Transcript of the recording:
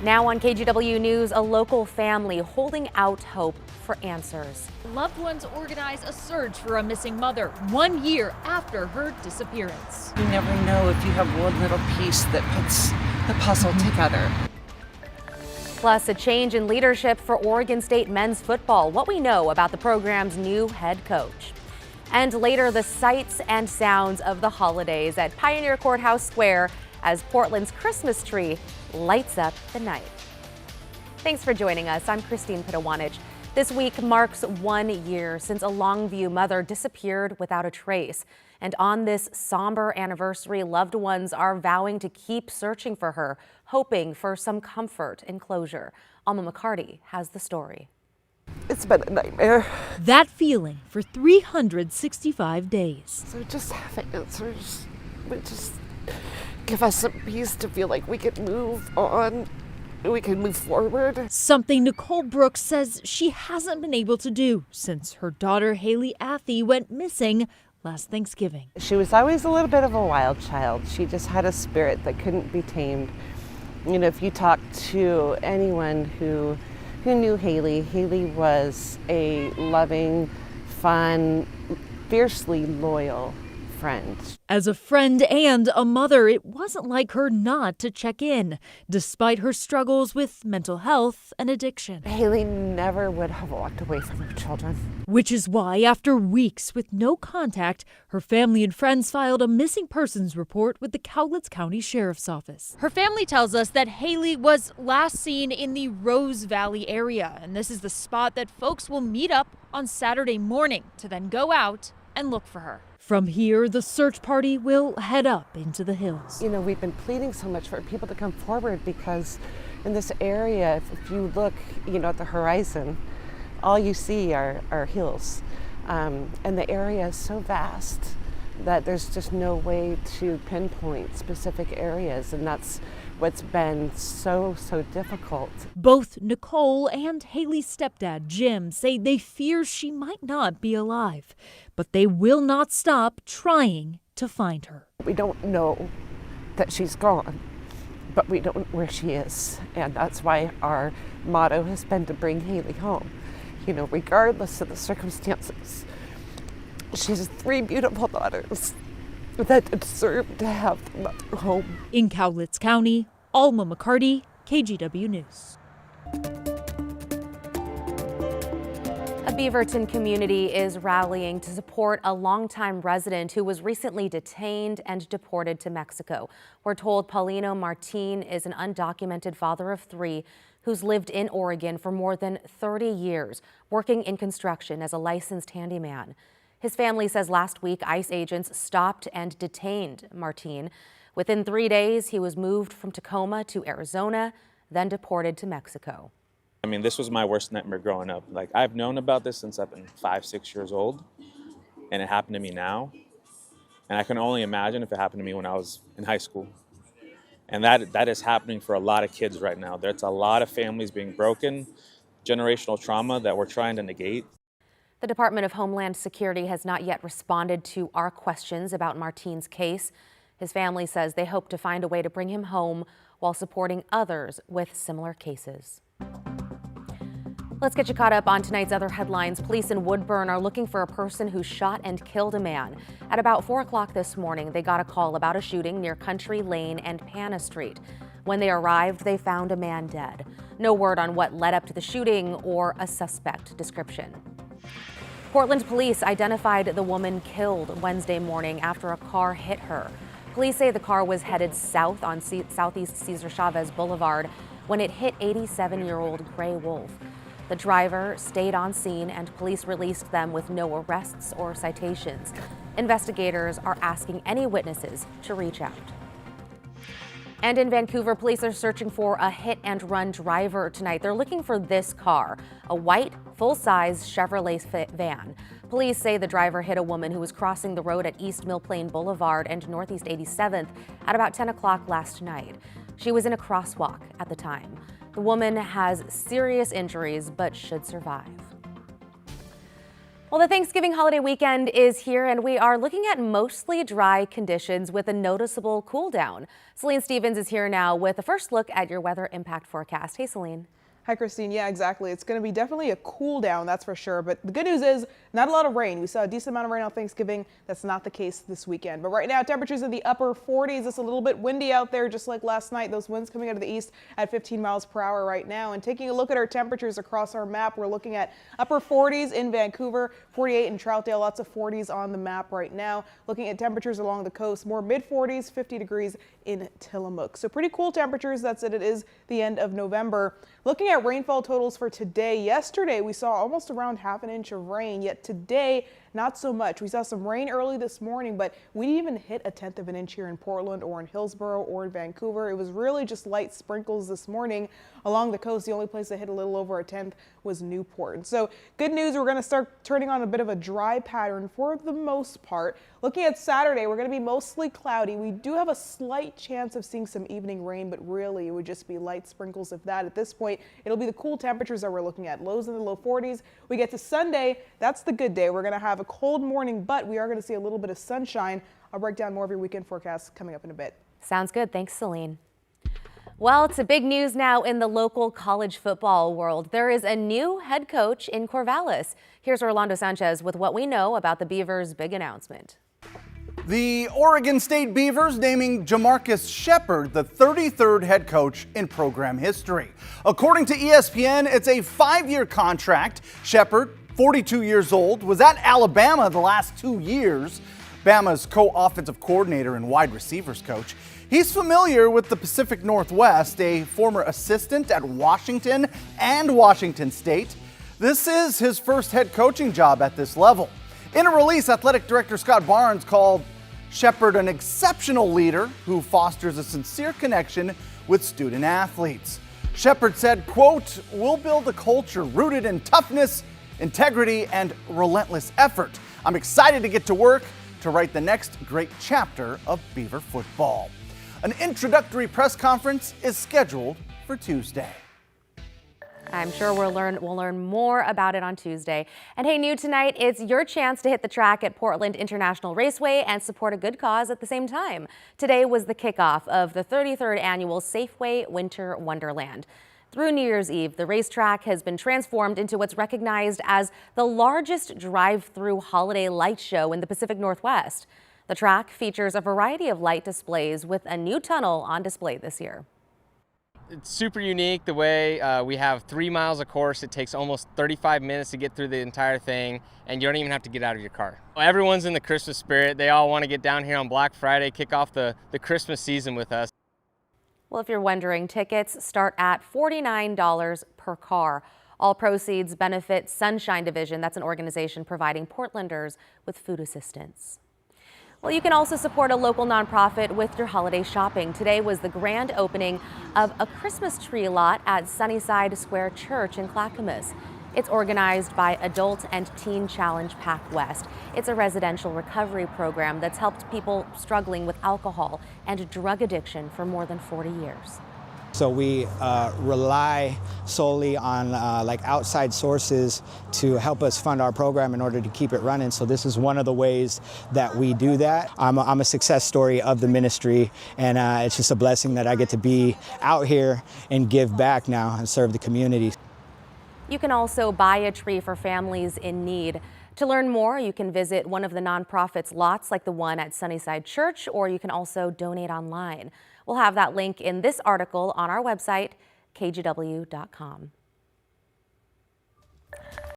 Now on KGW News, a local family holding out hope for answers. Loved ones organize a search for a missing mother 1 year after her disappearance. You never know if you have one little piece that puts the puzzle together. Plus, a change in leadership for Oregon State men's football, what we know about the program's new head coach. And later, the sights and sounds of the holidays at Pioneer Courthouse Square as Portland's Christmas tree lights up the night. Thanks for joining us. I'm Christine Pitawanich. This week marks 1 year since a Longview mother disappeared without a trace. And on this somber anniversary, loved ones are vowing to keep searching for her, hoping for some comfort and closure. Alma McCarty has the story. It's been a nightmare. That feeling for 365 days. So just have answers would just give us some peace to feel like we can move on, we can move forward. Something Nicole Brooks says she hasn't been able to do since her daughter Haley Athey went missing last Thanksgiving. She was always a little bit of a wild child. She just had a spirit that couldn't be tamed. You know, if you talk to anyone who knew Haley, Haley was a loving, fun, fiercely loyal friend. As a friend and a mother, it wasn't like her not to check in, despite her struggles with mental health and addiction. Haley never would have walked away from her children. Which is why, after weeks with no contact, her family and friends filed a missing persons report with the Cowlitz County Sheriff's Office. Her family tells us that Haley was last seen in the Rose Valley area, and this is the spot that folks will meet up on Saturday morning to then go out and look for her. From here, the search party will head up into the hills. You know, we've been pleading so much for people to come forward because in this area, if you look, you know, at the horizon, all you see are hills. And the area is so vast that there's just no way to pinpoint specific areas, and that's what's been so difficult. Both Nicole and Haley's stepdad, Jim, say they fear she might not be alive, but they will not stop trying to find her. We don't know that she's gone, but we don't know where she is, and that's why our motto has been to bring Haley home. You know, regardless of the circumstances. She has 3 beautiful daughters that deserve to have the mother home. In Cowlitz County, Alma McCarty, KGW News. A Beaverton community is rallying to support a longtime resident who was recently detained and deported to Mexico. We're told Paulino Martin is an undocumented father of 3 who's lived in Oregon for more than 30 years, working in construction as a licensed handyman. His family says last week ICE agents stopped and detained Martin. Within 3 days, he was moved from Tacoma to Arizona, then deported to Mexico. I mean, this was my worst nightmare growing up. Like, I've known about this since I've been 5, 6 years old, and it happened to me now. And I can only imagine if it happened to me when I was in high school. And that is happening for a lot of kids right now. There's a lot of families being broken, generational trauma that we're trying to negate. The Department of Homeland Security has not yet responded to our questions about Martin's case. His family says they hope to find a way to bring him home while supporting others with similar cases. Let's get you caught up on tonight's other headlines. Police in Woodburn are looking for a person who shot and killed a man. At about 4 o'clock this morning, they got a call about a shooting near Country Lane and Panna Street. When they arrived, they found a man dead. No word on what led up to the shooting or a suspect description. Portland police identified the woman killed Wednesday morning after a car hit her. Police say the car was headed south on Southeast Cesar Chavez Boulevard when it hit 87-year-old Gray Wolf. The driver stayed on scene and police released them with no arrests or citations. Investigators are asking any witnesses to reach out. And in Vancouver, police are searching for a hit-and-run driver tonight. They're looking for this car, a white, full-size Chevrolet van. Police say the driver hit a woman who was crossing the road at East Mill Plain Boulevard and Northeast 87th at about 10 o'clock last night. She was in a crosswalk at the time. The woman has serious injuries but should survive. Well, the Thanksgiving holiday weekend is here, and we are looking at mostly dry conditions with a noticeable cool down. Celine Stevens is here now with a first look at your weather impact forecast. Hey, Celine. Hi, Christine. Yeah, exactly. It's going to be definitely a cool down, that's for sure. But the good news is not a lot of rain. We saw a decent amount of rain on Thanksgiving. That's not the case this weekend. But right now, temperatures in the upper 40s. It's a little bit windy out there, just like last night. Those winds coming out of the east at 15 miles per hour right now. And taking a look at our temperatures across our map, we're looking at upper 40s in Vancouver, 48 in Troutdale, lots of 40s on the map right now. Looking at temperatures along the coast, more mid 40s, 50 degrees in Tillamook. So pretty cool temperatures. That's it. It is the end of November. Looking at rainfall totals for today, yesterday we saw almost around half an inch of rain, yet today not so much. We saw some rain early this morning, but we didn't even hit a tenth of an inch here in Portland or in Hillsborough or in Vancouver. It was really just light sprinkles this morning along the coast. The only place that hit a little over a tenth was Newport. And so good news, we're going to start turning on a bit of a dry pattern for the most part. Looking at Saturday, we're going to be mostly cloudy. We do have a slight chance of seeing some evening rain, but really it would just be light sprinkles if that. At this point, it'll be the cool temperatures that we're looking at. Lows in the low 40s. We get to Sunday, that's the good day. We're going to have a cold morning, but we are going to see a little bit of sunshine. I'll break down more of your weekend forecast coming up in a bit. Sounds good. Thanks, Celine. Well, it's a big news now in the local college football world. There is a new head coach in Corvallis. Here's Orlando Sanchez with what we know about the Beavers' big announcement. The Oregon State Beavers naming Jamarcus Shepard the 33rd head coach in program history. According to ESPN, it's a 5-year contract. Shepard, 42 years old, was at Alabama the last 2 years. Bama's co-offensive coordinator and wide receivers coach. He's familiar with the Pacific Northwest, a former assistant at Washington and Washington State. This is his first head coaching job at this level. In a release, athletic director Scott Barnes called Shepard an exceptional leader who fosters a sincere connection with student athletes. Shepard said, quote, "We'll build a culture rooted in toughness, integrity, and relentless effort. I'm excited to get to work to write the next great chapter of Beaver football." An introductory press conference is scheduled for Tuesday. I'm sure we'll learn more about it on Tuesday. And hey, new tonight, it's your chance to hit the track at Portland International Raceway and support a good cause at the same time. Today was the kickoff of the 33rd annual Safeway Winter Wonderland. Through New Year's Eve, the racetrack has been transformed into what's recognized as the largest drive-through holiday light show in the Pacific Northwest. The track features a variety of light displays with a new tunnel on display this year. It's super unique the way we have 3 miles of course. It takes almost 35 minutes to get through the entire thing, and you don't even have to get out of your car. Everyone's in the Christmas spirit. They all want to get down here on Black Friday, kick off the Christmas season with us. Well, if you're wondering, tickets start at $49 per car. All proceeds benefit Sunshine Division. That's an organization providing Portlanders with food assistance. Well, you can also support a local nonprofit with your holiday shopping. Today was the grand opening of a Christmas tree lot at Sunnyside Square Church in Clackamas. It's organized by Adult and Teen Challenge Pack West. It's a residential recovery program that's helped people struggling with alcohol and drug addiction for more than 40 years. So we rely solely on like outside sources to help us fund our program in order to keep it running. So this is one of the ways that we do that. I'm a success story of the ministry, and it's just a blessing that I get to be out here and give back now and serve the community. You can also buy a tree for families in need. To learn more, you can visit one of the nonprofit's lots like the one at Sunnyside Church, or you can also donate online. We'll have that link in this article on our website, kgw.com.